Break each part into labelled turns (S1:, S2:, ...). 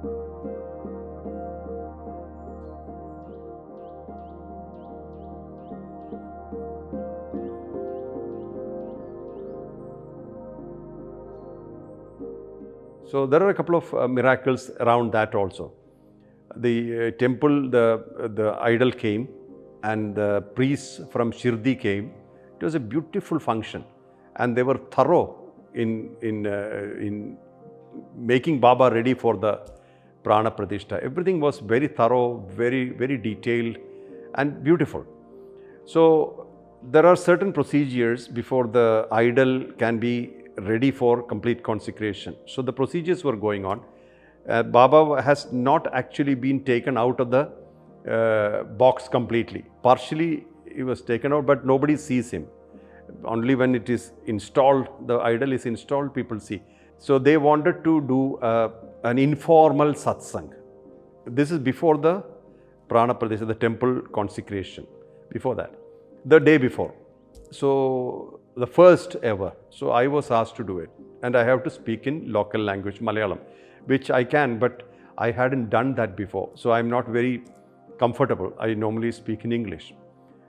S1: So there are a couple of miracles around that also. The temple, the idol came, and the priests from Shirdi came. It was a beautiful function, and they were thorough in making Baba ready for the prana pratishta. Everything was very thorough, very detailed, and beautiful. So there are certain procedures before the idol can be ready for complete consecration. So the procedures were going on. Baba has not actually been taken out of the box completely. Partially he was taken out, but nobody sees him. Only when it is installed, the idol is installed, people see. So they wanted to do an informal satsang. This is before the prana pratishta, the temple consecration. Before that, the day before. So the first ever. So I was asked to do it, and I have to speak in local language, Malayalam, which I can, but I hadn't done that before. So I'm not very comfortable. I normally speak in English.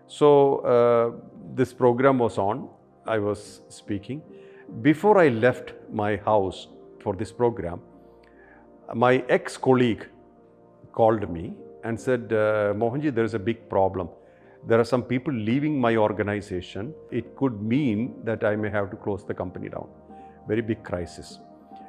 S1: So this program was on. I was speaking. Before I left my house for this program, my ex-colleague called me and said, Mohanji, there is a big problem. There are some people leaving my organization. It could mean that I may have to close the company down. Very big crisis.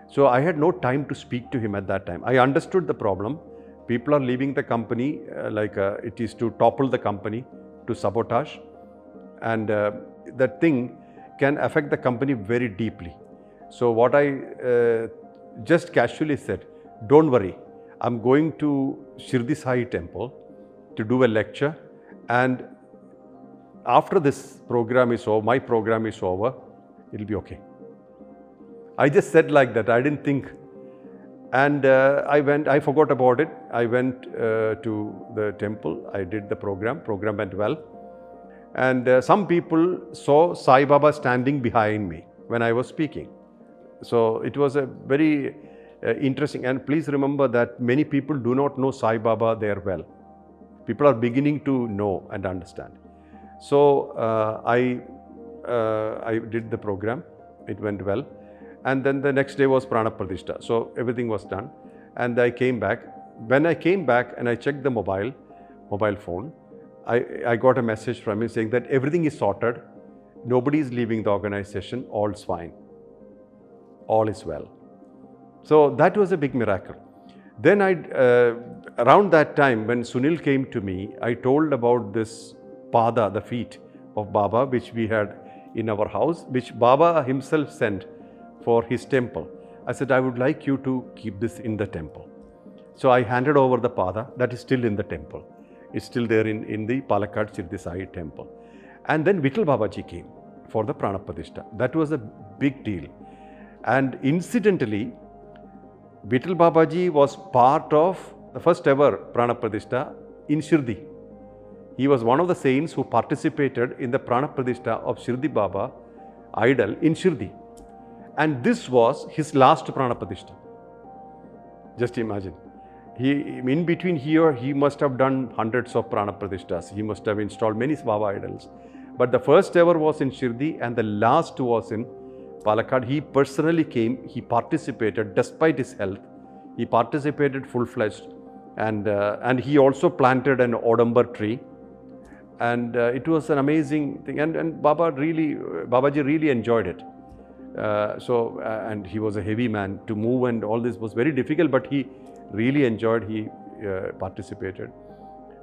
S1: So I had no time to speak to him at that time. I understood the problem. People are leaving the company, it is to topple the company, to sabotage. And that thing can affect the company very deeply. So what I just casually said, don't worry, I'm going to Shirdi Sai temple to do a lecture, and after this program is over, my program is over, it'll be okay. I just said like that, I didn't think. And I forgot about it. I went to the temple, I did the program went well. And some people saw Sai Baba standing behind me when I was speaking. So it was a very interesting, and please remember that many people do not know Sai Baba there well. People are beginning to know and understand. So I did the program, it went well. And then the next day was prana pratishta. So everything was done. And I came back. When I came back and I checked the mobile phone, I got a message from him saying that everything is sorted. Nobody is leaving the organization. All's fine. All is well. So that was a big miracle. Then around that time when Sunil came to me, I told about this pada, the feet of Baba, which we had in our house, which Baba himself sent for his temple. I said, I would like you to keep this in the temple. So I handed over the pada, that is still in the temple. It's still there in the Palakkad Shirdi Sai temple. And then Vittal Babaji came for the prana pratishta. That was a big deal. And incidentally, Vittal Babaji was part of the first ever prana pratishta in Shirdi. He was one of the saints who participated in the prana pratishta of Shirdi Baba idol in Shirdi. And this was his last prana pratishta. Just imagine. In between here, he must have done hundreds of prana pratishtas. He must have installed many Baba idols. But the first ever was in Shirdi and the last was in Palakkad. He personally came, he participated despite his health. He participated full-fledged, and he also planted an Odumber tree. And it was an amazing thing. And Babaji really enjoyed it. And he was a heavy man to move, and all this was very difficult, but he really enjoyed, he participated.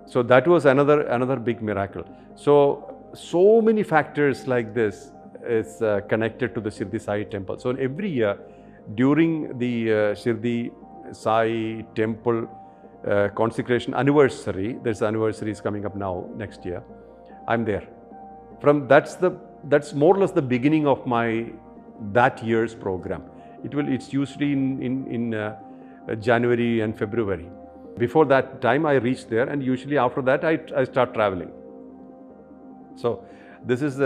S1: So that was another big miracle. So many factors like this is connected to the Shirdi Sai temple. So every year during the Shirdi Sai temple consecration anniversary, this anniversary is coming up now next year, I'm there. That's more or less the beginning of that year's program. It's usually in January and February. Before that time I reach there, and usually after that I start traveling. So this is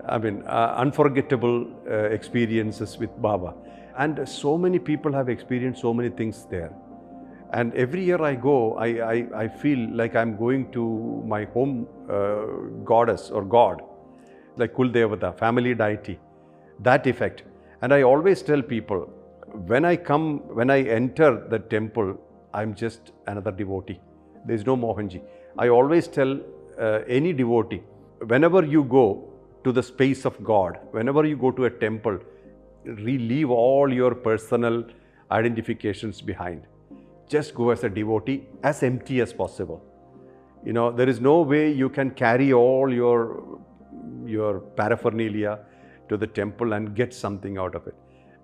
S1: unforgettable experiences with Baba. And so many people have experienced so many things there. And every year I go, I feel like I'm going to my home goddess or god, like Kul Devata, family deity, that effect. And I always tell people, when I enter the temple, I'm just another devotee. There's no Mohanji. I always tell any devotee, whenever you go to the space of God, whenever you go to a temple, leave all your personal identifications behind. Just go as a devotee, as empty as possible. There is no way you can carry all your paraphernalia to the temple and get something out of it.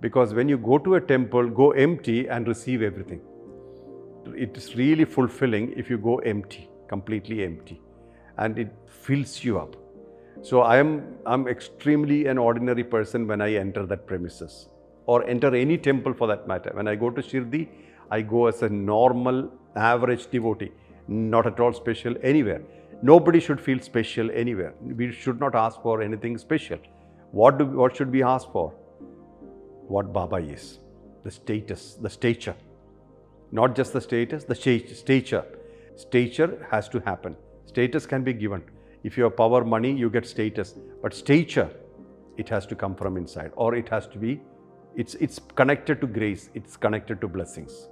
S1: Because when you go to a temple, go empty and receive everything. It is really fulfilling if you go empty, completely empty, and it fills you up. So I'm extremely an ordinary person when I enter that premises, or enter any temple for that matter. When I go to Shirdi, I go as a normal, average devotee, not at all special anywhere. Nobody should feel special anywhere. We should not ask for anything special. What should we ask for? What Baba is, the status, the stature. Not just the status, the stature. Stature has to happen. Status can be given. If you have power, money, you get status. But stature, it has to come from inside, or it has to be, it's connected to grace, it's connected to blessings.